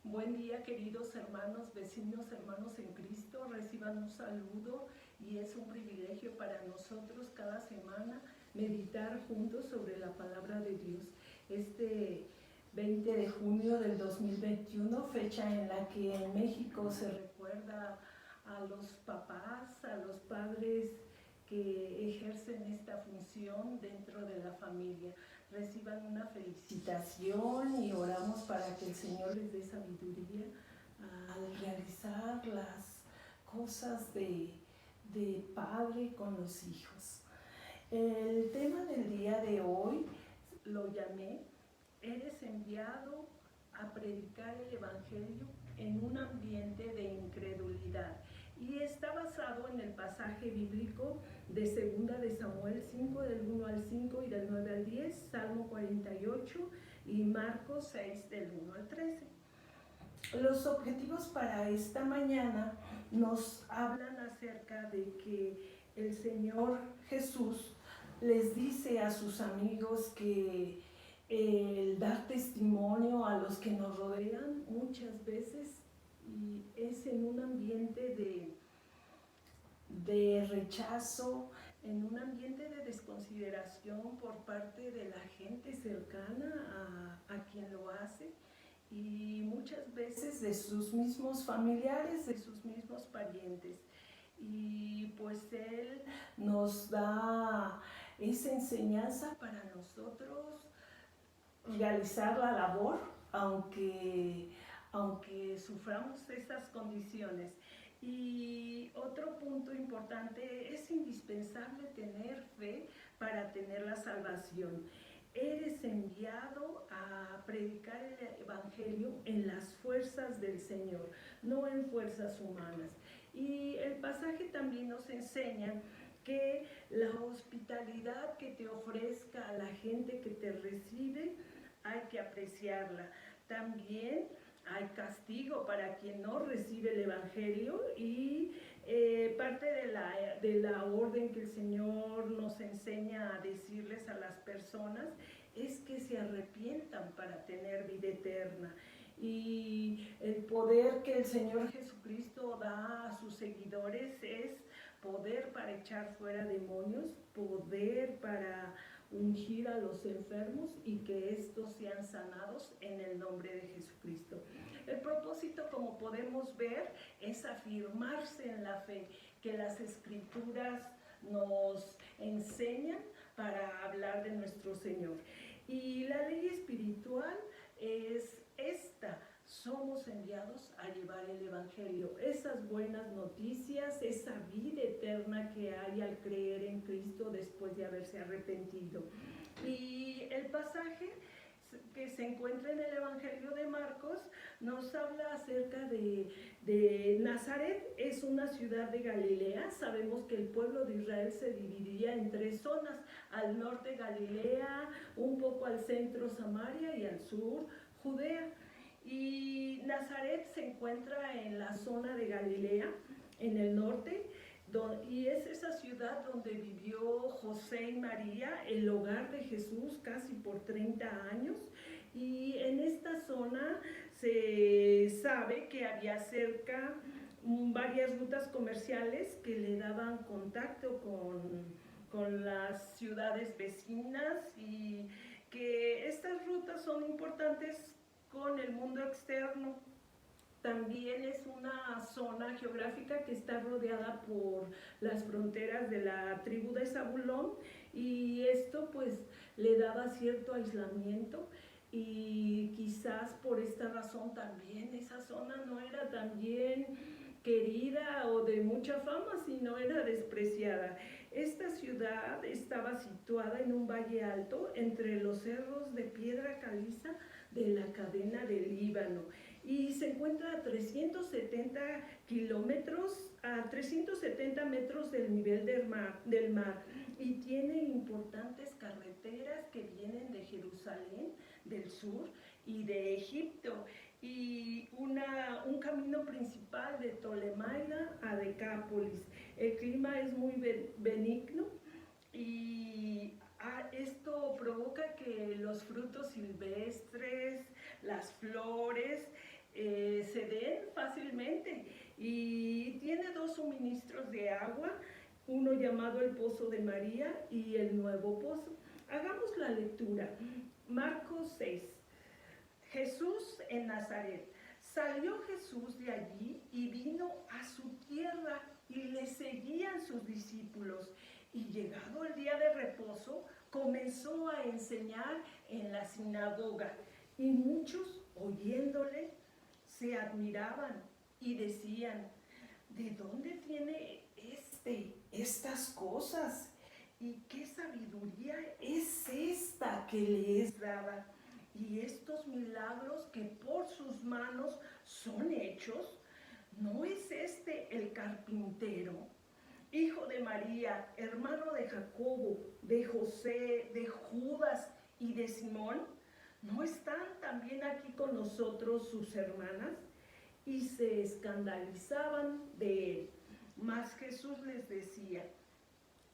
Buen día, queridos hermanos, vecinos, hermanos en Cristo. Reciban un saludo y es un privilegio para nosotros cada semana meditar juntos sobre la palabra de Dios. Este 20 de junio del 2021, fecha en la que en México se recuerda a los papás, a los padres que ejercen esta función dentro de la familia. Reciban una felicitación y oramos para que el Señor les dé sabiduría al realizar las cosas de padre con los hijos. El tema del día de hoy lo llamé: eres enviado a predicar el Evangelio en un ambiente de incredulidad. Y está basado en el pasaje bíblico de 2 de Samuel 5, del 1 al 5 y del 9 al 10, Salmo 48 y Marcos 6, del 1 al 13. Los objetivos para esta mañana nos hablan acerca de que el Señor Jesús les dice a sus amigos que el dar testimonio a los que nos rodean muchas veces y es en un ambiente de rechazo, en un ambiente de desconsideración por parte de la gente cercana a quien lo hace, y muchas veces de sus mismos familiares, de sus mismos parientes. Y pues Él nos da esa enseñanza para nosotros realizar la labor, aunque suframos esas condiciones. Y otro punto importante: es indispensable tener fe para tener la salvación. Eres enviado a predicar el Evangelio en las fuerzas del Señor, no en fuerzas humanas. Y el pasaje también nos enseña que la hospitalidad que te ofrezca a la gente que te recibe, hay que apreciarla. También hay castigo para quien no recibe el Evangelio, y parte de la orden que el Señor nos enseña a decirles a las personas es que se arrepientan para tener vida eterna. Y el poder que el Señor Jesucristo da a sus seguidores es poder para echar fuera demonios, poder para ungir a los enfermos y que estos sean sanados en el nombre de Jesucristo. El propósito, como podemos ver, es afirmarse en la fe que las Escrituras nos enseñan para hablar de nuestro Señor. Y la ley espiritual es esta: somos enviados a llevar el Evangelio, esas buenas noticias, esa vida eterna que hay al creer en Cristo después de haberse arrepentido. Y el pasaje que se encuentra en el Evangelio de Marcos nos habla acerca de Nazaret. Es una ciudad de Galilea. Sabemos que el pueblo de Israel se dividía en 3 zonas: al norte Galilea, un poco al centro Samaria y al sur Judea. Y Nazaret se encuentra en la zona de Galilea, en el norte, y es esa ciudad donde vivió José y María, el hogar de Jesús, casi por 30 años. Y en esta zona se sabe que había cerca varias rutas comerciales que le daban contacto con las ciudades vecinas, y que estas rutas son importantes con el mundo externo. También es una zona geográfica que está rodeada por las fronteras de la tribu de Zabulón, y esto pues le daba cierto aislamiento, y quizás por esta razón también esa zona no era tan bien querida o de mucha fama, sino era despreciada. Esta ciudad estaba situada en un valle alto entre los cerros de piedra caliza de la cadena del Líbano, y se encuentra a 370 metros del nivel del mar, y tiene importantes carreteras que vienen de Jerusalén del sur y de Egipto, y un camino principal de Ptolemaida a Decápolis. El clima es muy benigno, y esto provoca que los frutos silvestres, las flores, fácilmente y tiene dos suministros de agua, uno llamado el Pozo de María y el Nuevo Pozo. Hagamos la lectura. Marcos 6. Jesús en Nazaret. Salió Jesús de allí y vino a su tierra y le seguían sus discípulos. Y llegado el día de reposo, comenzó a enseñar en la sinagoga. Y muchos, oyéndole, se admiraban y decían: ¿de dónde tiene estas cosas? ¿Y qué sabiduría es esta que le es dada? Y estos milagros que por sus manos son hechos, ¿no es este el carpintero, hijo de María, hermano de Jacobo, de José, de Judas y de Simón? ¿No están también aquí con nosotros sus hermanas? Y se escandalizaban de él. Mas Jesús les decía: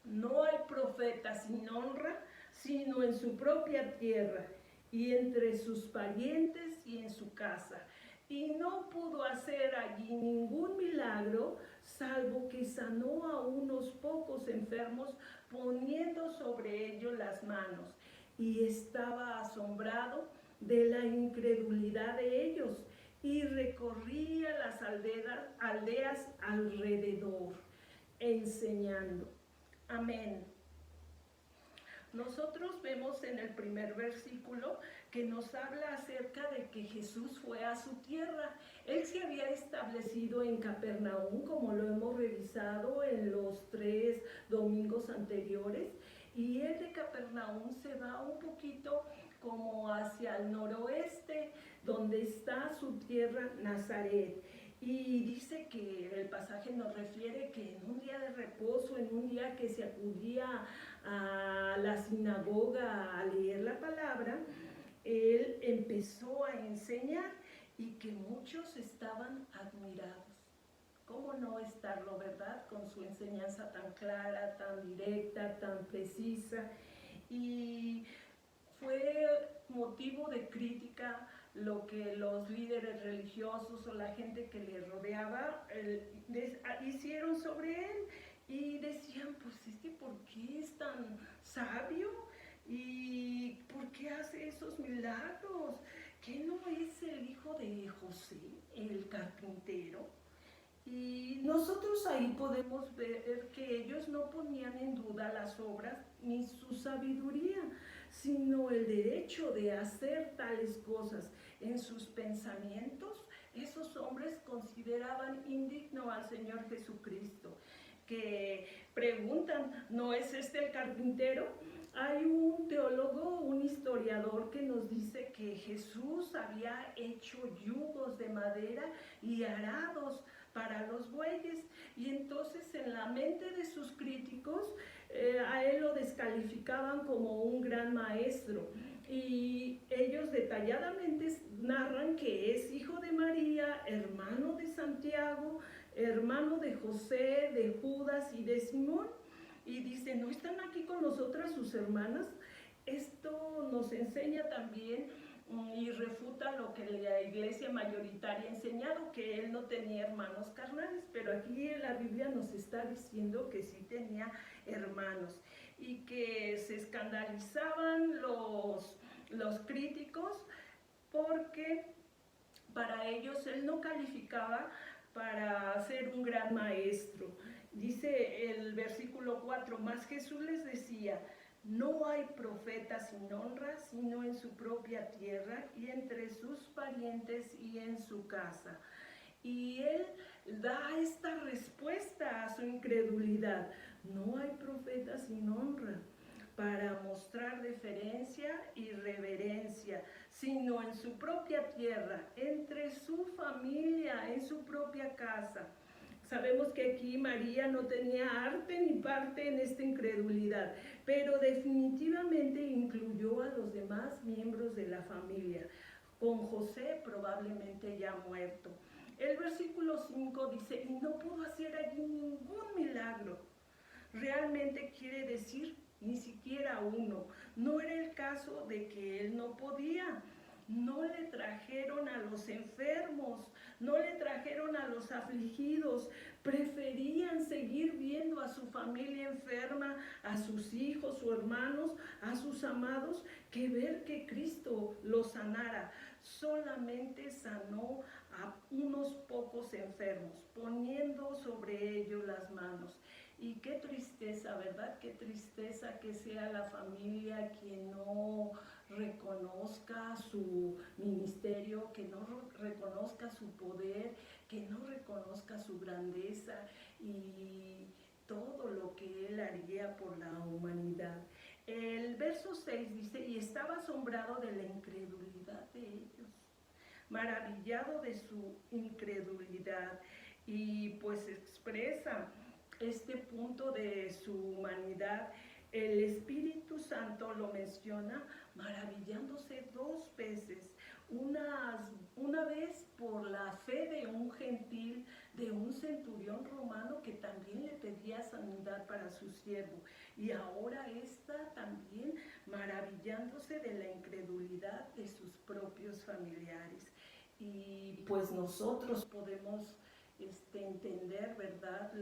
no hay profeta sin honra, sino en su propia tierra, y entre sus parientes y en su casa. Y no pudo hacer allí ningún milagro, salvo que sanó a unos pocos enfermos, poniendo sobre ellos las manos. Y estaba asombrado de la incredulidad de ellos, y recorría las aldeas alrededor, enseñando. Amén. Nosotros vemos en el primer versículo que nos habla acerca de que Jesús fue a su tierra. Él se había establecido en Capernaum, como lo hemos revisado en los 3 domingos anteriores, y él de Capernaum se va un poquito como hacia el noroeste, donde está su tierra, Nazaret. Y dice que el pasaje nos refiere que en un día de reposo, en un día que se acudía a la sinagoga a leer la palabra, él empezó a enseñar y que muchos estaban admirados. ¿Cómo no estarlo, verdad? Con su enseñanza tan clara, tan directa, tan precisa. Y fue motivo de crítica lo que los líderes religiosos o la gente que le rodeaba hicieron sobre él, y decían: pues ¿por qué es tan sabio? ¿Y por qué hace esos milagros? ¿Qué no es el hijo de José, el carpintero? Y nosotros ahí podemos ver que ellos no ponían en duda las obras ni su sabiduría, sino el derecho de hacer tales cosas. En sus pensamientos, esos hombres consideraban indigno al Señor Jesucristo, que preguntan: ¿no es este el carpintero? Hay un teólogo, un historiador, que nos dice que Jesús había hecho yugos de madera y arados para los bueyes, y entonces en la mente de sus críticos a él lo descalificaban como un gran maestro, y ellos detalladamente narran que es hijo de María, hermano de Santiago, hermano de José, de Judas y de Simón. Y dice: ¿no están aquí con nosotras sus hermanas? Esto nos enseña también y refuta lo que la iglesia mayoritaria ha enseñado, que él no tenía hermanos carnales, pero aquí la Biblia nos está diciendo que sí tenía hermanos, y que se escandalizaban los críticos porque para ellos él no calificaba para ser un gran maestro. Dice el versículo 4, mas Jesús les decía: no hay profeta sin honra, sino en su propia tierra y entre sus parientes y en su casa. Y él da esta respuesta a su incredulidad: no hay profeta sin honra, para mostrar deferencia y reverencia, sino en su propia tierra, entre su familia, en su propia casa. Sabemos que aquí María no tenía arte ni parte en esta incredulidad, pero definitivamente incluyó a los demás miembros de la familia, con José probablemente ya muerto. El versículo 5 dice: y no pudo hacer allí ningún milagro. Realmente quiere decir ni siquiera uno. No era el caso de que él no podía. No le trajeron a los enfermos, no le trajeron a los afligidos, preferían seguir viendo a su familia enferma, a sus hijos o hermanos, a sus amados, que ver que Cristo los sanara. Solamente sanó a unos pocos enfermos, poniendo sobre ellos las manos. Y qué tristeza, ¿verdad? Qué tristeza que sea la familia quien no reconozca su ministerio, que no reconozca su poder, que no reconozca su grandeza y todo lo que Él haría por la humanidad. El verso 6 dice, y estaba asombrado de la incredulidad de ellos, maravillado de su incredulidad, y pues expresa este punto de su humanidad. El Espíritu Santo lo menciona maravillándose 2 veces. Una vez por la fe de un gentil, de un centurión romano que también le pedía sanidad para su siervo. Y ahora está también maravillándose de la incredulidad de sus propios familiares. Y pues nosotros podemos entender, ¿verdad?,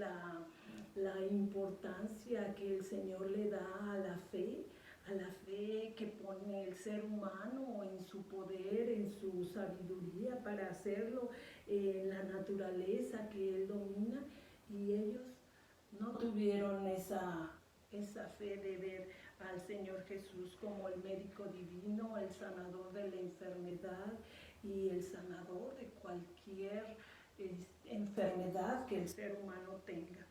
la importancia que el Señor le da a la fe que pone el ser humano en su poder, en su sabiduría para hacerlo, en la naturaleza que Él domina, y ellos no tuvieron esa fe de ver al Señor Jesús como el médico divino, el sanador de la enfermedad y el sanador de cualquier enfermedad que el ser humano tenga.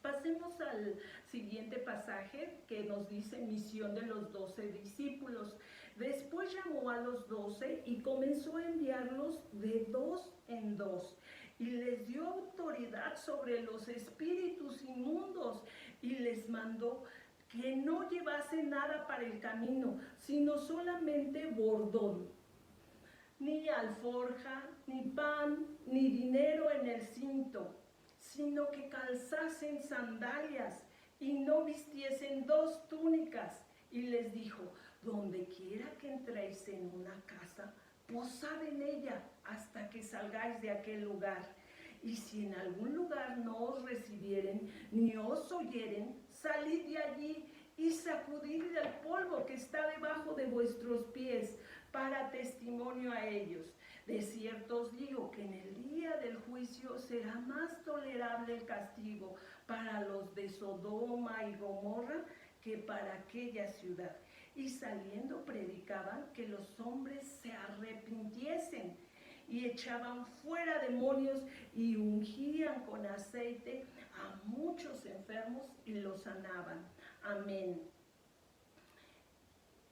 Pasemos al siguiente pasaje que nos dice misión de los 12 discípulos. Después llamó a los 12 y comenzó a enviarlos de 2 en 2 y les dio autoridad sobre los espíritus inmundos y les mandó que no llevasen nada para el camino, sino solamente bordón, ni alforja, ni pan, ni dinero en el cinto, sino que calzasen sandalias y no vistiesen 2 túnicas. Y les dijo, donde quiera que entréis en una casa, posad en ella hasta que salgáis de aquel lugar. Y si en algún lugar no os recibieren, ni os oyeren, salid de allí y sacudid el polvo que está debajo de vuestros pies, para testimonio a ellos. De cierto os digo que en el día del juicio será más tolerable el castigo para los de Sodoma y Gomorra que para aquella ciudad. Y saliendo predicaban que los hombres se arrepintiesen, y echaban fuera demonios y ungían con aceite a muchos enfermos y los sanaban. Amén.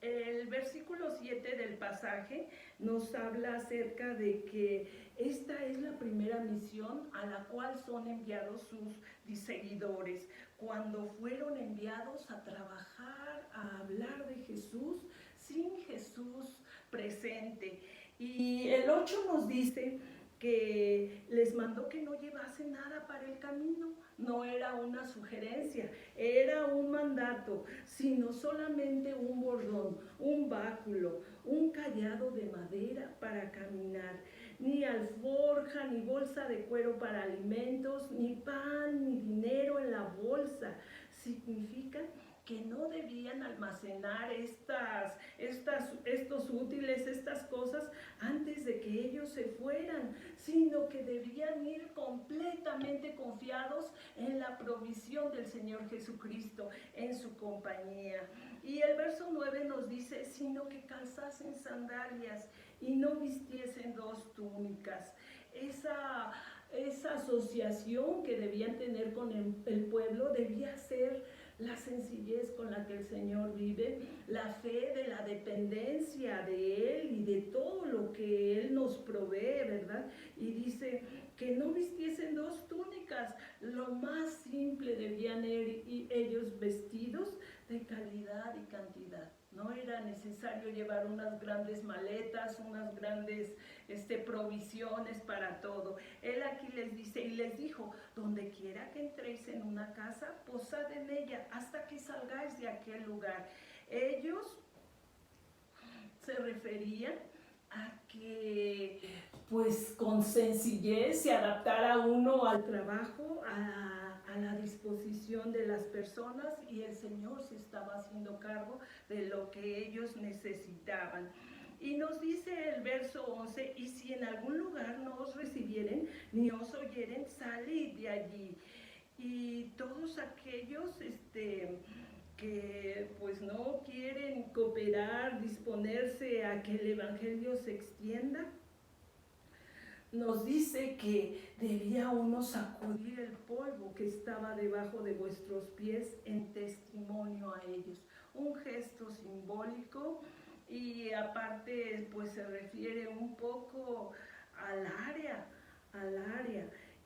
El versículo 7 del pasaje nos habla acerca de que esta es la primera misión a la cual son enviados sus seguidores, cuando fueron enviados a trabajar, a hablar de Jesús, sin Jesús presente. Y el 8 nos dice que les mandó que no llevasen nada para el camino. No era una sugerencia, era un mandato, sino solamente un bordón, un báculo, un cayado de madera para caminar. Ni alforja, ni bolsa de cuero para alimentos, ni pan, ni dinero en la bolsa. Significa que no debían almacenar estos útiles, estas cosas, antes de que ellos se fueran, sino que debían ir completamente confiados en la provisión del Señor Jesucristo, en su compañía. Y el verso 9 nos dice, sino que calzasen sandalias y no vistiesen 2 túnicas. Esa asociación que debían tener con el pueblo debía ser la sencillez con la que el Señor vive, la fe de la dependencia de Él y de todo lo que Él nos provee, ¿verdad? Y dice que no vistiesen 2 túnicas, lo más simple debían ir ellos vestidos de calidad y cantidad. No era necesario llevar unas grandes maletas, unas grandes provisiones para todo. Él aquí les dice, y les dijo, donde quiera que entréis en una casa, posad en ella hasta que salgáis de aquel lugar. Ellos se referían a que pues con sencillez se adaptara uno al trabajo, a la disposición de las personas, y el Señor se estaba haciendo cargo de lo que ellos necesitaban. Y nos dice el verso 11, y si en algún lugar no os recibieren ni os oyeren, salid de allí. Y todos aquellos que pues no quieren cooperar, disponerse a que el Evangelio se extienda, nos dice que debía uno sacudir el polvo que estaba debajo de vuestros pies en testimonio a ellos. Un gesto simbólico, y aparte pues se refiere un poco al área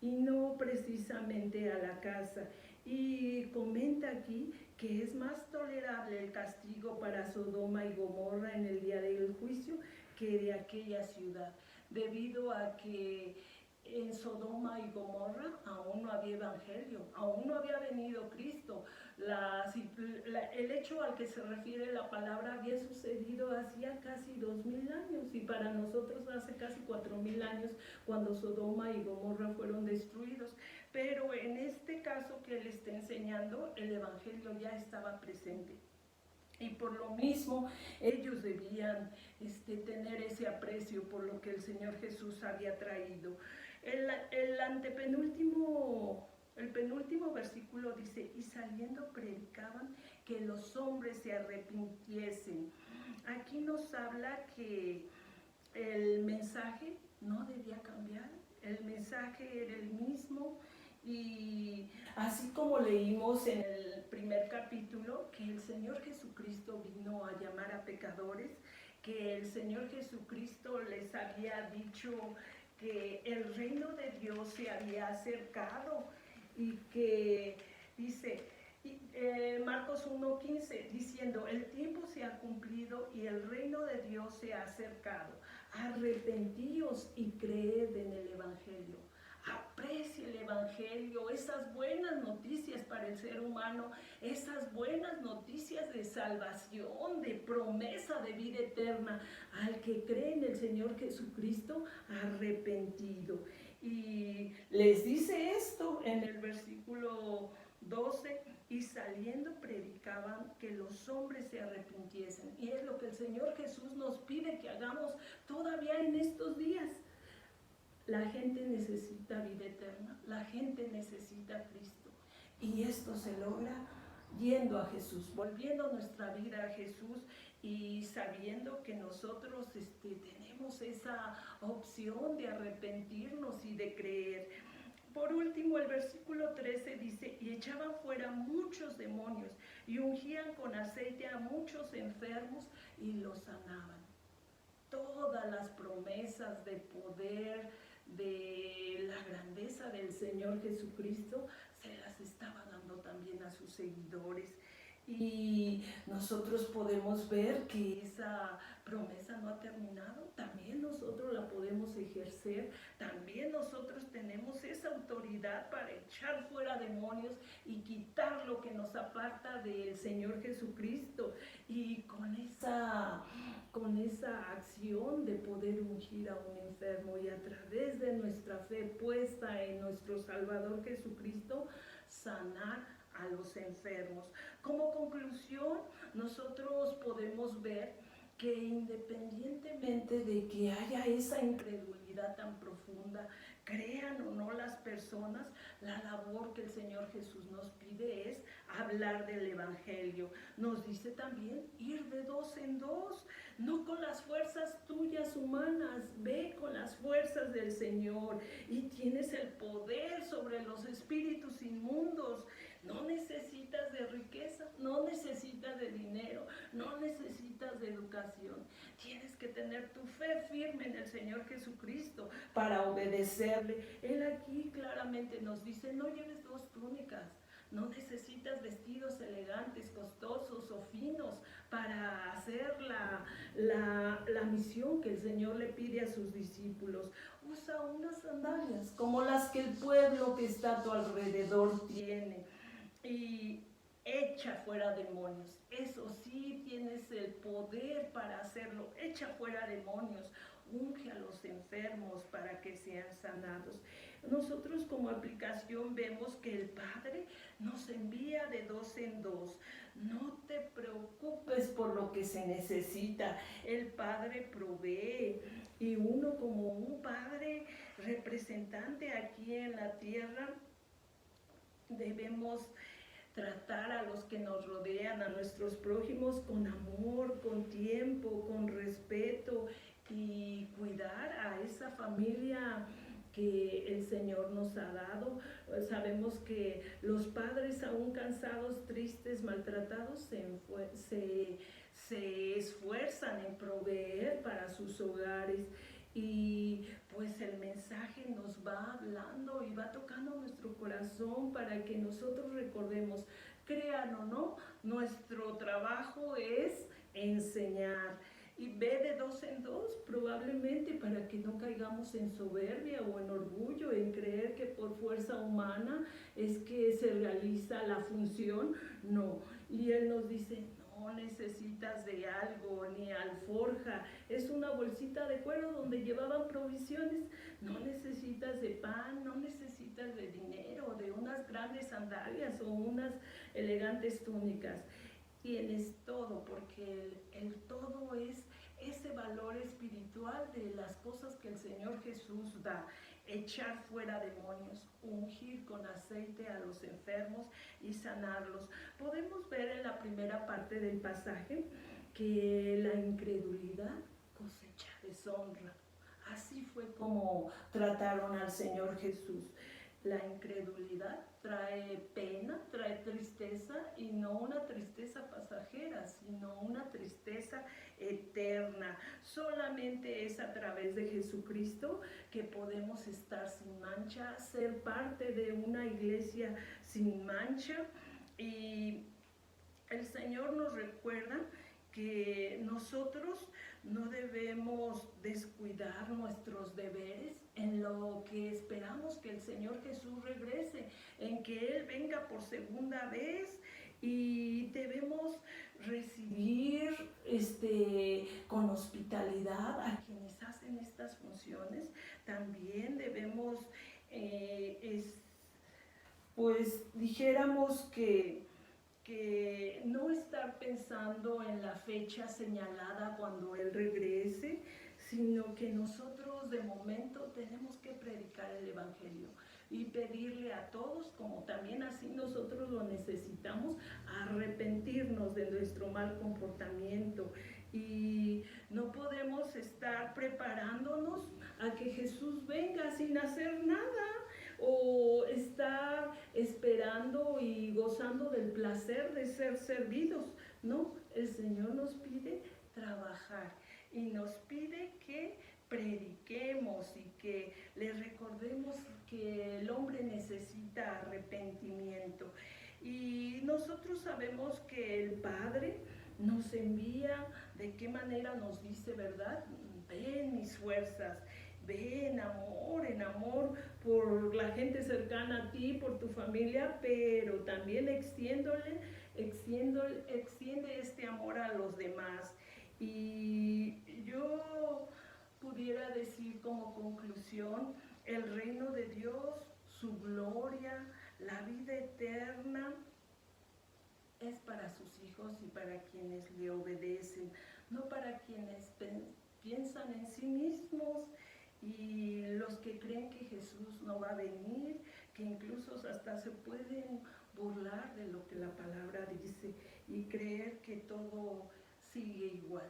y no precisamente a la casa. Y comenta aquí que es más tolerable el castigo para Sodoma y Gomorra en el día del juicio que de aquella ciudad, debido a que en Sodoma y Gomorra aún no había evangelio, aún no había venido Cristo. El hecho al que se refiere la palabra había sucedido hacía casi 2000 años, y para nosotros hace casi 4000 años, cuando Sodoma y Gomorra fueron destruidos. Pero en este caso que él está enseñando, el evangelio ya estaba presente. Y por lo mismo ellos debían tener ese aprecio por lo que el Señor Jesús había traído. El penúltimo versículo dice, y saliendo predicaban que los hombres se arrepintiesen. Aquí nos habla que el mensaje no debía cambiar, el mensaje era el mismo. Y así como leímos en el primer capítulo que el Señor Jesucristo vino a llamar a pecadores, que el Señor Jesucristo les había dicho que el reino de Dios se había acercado, y que dice Marcos 1:15, diciendo, el tiempo se ha cumplido y el reino de Dios se ha acercado. Arrepentíos y creed en el Evangelio. Aprecie el Evangelio, esas buenas noticias para el ser humano, esas buenas noticias de salvación, de promesa de vida eterna, al que cree en el Señor Jesucristo arrepentido. Y les dice esto en el versículo 12, y saliendo predicaban que los hombres se arrepintiesen. Y es lo que el Señor Jesús nos pide que hagamos todavía en estos días. La gente necesita vida eterna, la gente necesita a Cristo, y esto se logra yendo a Jesús, volviendo nuestra vida a Jesús, y sabiendo que nosotros tenemos esa opción de arrepentirnos y de creer. Por último, el versículo 13 dice, y echaban fuera muchos demonios y ungían con aceite a muchos enfermos y los sanaban. Todas las promesas de poder, de la grandeza del Señor Jesucristo, se las estaba dando también a sus seguidores. Y nosotros podemos ver que esa promesa no ha terminado, también nosotros la podemos ejercer, también nosotros tenemos esa autoridad para echar fuera demonios y quitar lo que nos aparta del Señor Jesucristo, y con esa acción de poder ungir a un enfermo, y a través de nuestra fe puesta en nuestro Salvador Jesucristo, sanar a los enfermos. Como conclusión, nosotros podemos ver que independientemente de que haya esa incredulidad tan profunda, crean o no las personas, la labor que el Señor Jesús nos pide es hablar del Evangelio. Nos dice también ir de dos en dos, no con las fuerzas tuyas humanas, ve con las fuerzas del Señor, y tienes el poder sobre los espíritus inmundos. No necesitas de riqueza, no necesitas de dinero, no necesitas de educación. Tienes que tener tu fe firme en el Señor Jesucristo para obedecerle. Él aquí claramente nos dice, no lleves dos túnicas. No necesitas vestidos elegantes, costosos o finos para hacer la misión que el Señor le pide a sus discípulos. Usa unas sandalias como las que el pueblo que está a tu alrededor tiene, y echa fuera demonios. Eso sí, tienes el poder para hacerlo. Echa fuera demonios. unge a los enfermos para que sean sanados. Nosotros como aplicación vemos que el Padre nos envía de 2 en 2. No te preocupes por lo que se necesita, el Padre provee. Y uno como un Padre representante aquí en la tierra, debemos tratar a los que nos rodean, a nuestros prójimos, con amor, con tiempo, con respeto y cuidar a esa familia que el Señor nos ha dado. Sabemos que los padres, aún cansados, tristes, maltratados, se esfuerzan en proveer para sus hogares. Y pues el mensaje nos va hablando y va tocando nuestro corazón para que nosotros recordemos, crean o no, nuestro trabajo es enseñar. Y ve de 2 en 2 probablemente para que no caigamos en soberbia o en orgullo, en creer que por fuerza humana es que se realiza la función. No, y Él nos dice, no necesitas de algo, ni alforja, es una bolsita de cuero donde llevaban provisiones. No necesitas de pan, no necesitas de dinero, de unas grandes sandalias o unas elegantes túnicas. Tienes todo, porque el todo es ese valor espiritual de las cosas que el Señor Jesús da. Echar fuera demonios, ungir con aceite a los enfermos y sanarlos. Podemos ver en la primera parte del pasaje que la incredulidad cosecha deshonra. Así fue como trataron al Señor Jesús. La incredulidad trae pena, trae tristeza, y no una tristeza pasajera, sino una tristeza eterna. Solamente es a través de Jesucristo que podemos estar sin mancha, ser parte de una iglesia sin mancha. Y el Señor nos recuerda que nosotros no debemos descuidar nuestros deberes en lo que esperamos que el Señor Jesús regrese, en que Él venga por segunda vez, y debemos recibir con hospitalidad a quienes hacen estas funciones. También debemos, pues dijéramos que no estar pensando en la fecha señalada cuando Él regrese, sino que nosotros de momento tenemos que predicar el Evangelio y pedirle a todos, como también así nosotros lo necesitamos, arrepentirnos de nuestro mal comportamiento. Y no podemos estar preparándonos a que Jesús venga sin hacer nada, o estar esperando y gozando del placer de ser servidos. No, el Señor nos pide trabajar y nos pide que prediquemos y que le recordemos que el hombre necesita arrepentimiento. Y nosotros sabemos que el Padre nos envía, de qué manera nos dice, ¿verdad? Ven mis fuerzas, ve en amor por la gente cercana a ti, por tu familia, pero también extiende este amor a los demás. Y yo pudiera decir como conclusión, el reino de Dios, su gloria, la vida eterna, es para sus hijos y para quienes le obedecen, no para quienes piensan en sí mismos, y los que creen que Jesús no va a venir, que incluso hasta se pueden burlar de lo que la palabra dice y creer que todo sigue igual.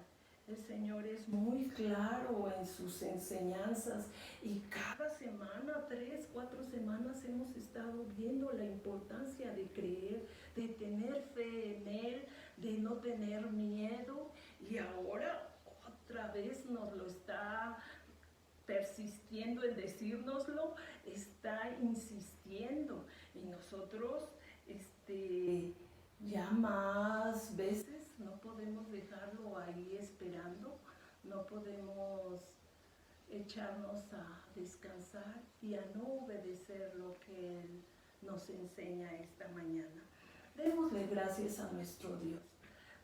El Señor es muy claro en sus enseñanzas, y cada semana, 3, 4 semanas, hemos estado viendo la importancia de creer, de tener fe en Él, de no tener miedo, y ahora otra vez nos lo está persistiendo en decírnoslo, está insistiendo, y nosotros ya más veces no podemos dejarlo ahí esperando, no podemos echarnos a descansar y a no obedecer lo que Él nos enseña esta mañana. Démosle gracias a nuestro Dios.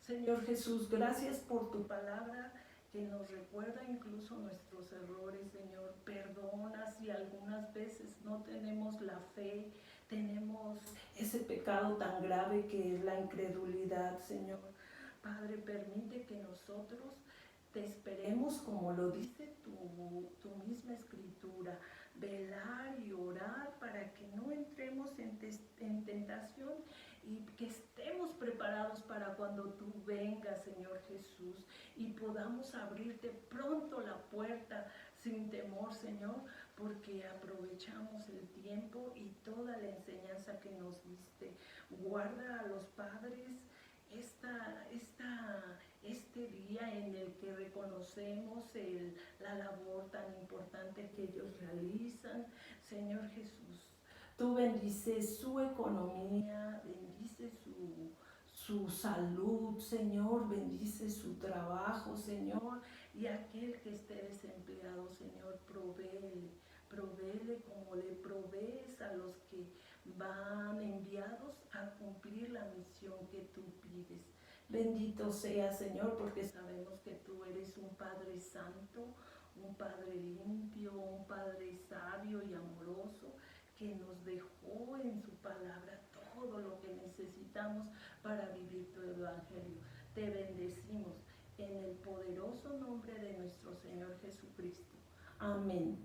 Señor Jesús, gracias por tu palabra que nos recuerda incluso nuestros errores, Señor. Perdona si algunas veces no tenemos la fe, tenemos ese pecado tan grave que es la incredulidad, Señor. Padre, permite que nosotros te esperemos como lo dice tu misma escritura, velar y orar para que no entremos en tentación y que estemos preparados para cuando tú vengas, Señor Jesús, y podamos abrirte pronto la puerta sin temor, Señor, porque aprovechamos el tiempo y toda la enseñanza que nos diste. Guarda a los padres este día en el que reconocemos la labor tan importante que ellos realizan. Señor Jesús, tú bendices su economía, bendice su salud, Señor, bendice su trabajo, Señor, y aquel que esté desempleado, Señor, provéele como le provees a los que van enviados a cumplir la misión que tú pides. Bendito sea, Señor, porque sabemos que tú eres un Padre santo, un Padre limpio, un Padre sabio y amoroso, que nos dejó en su palabra todo lo que necesitamos para vivir tu evangelio. Te bendecimos en el poderoso nombre de nuestro Señor Jesucristo. Amén.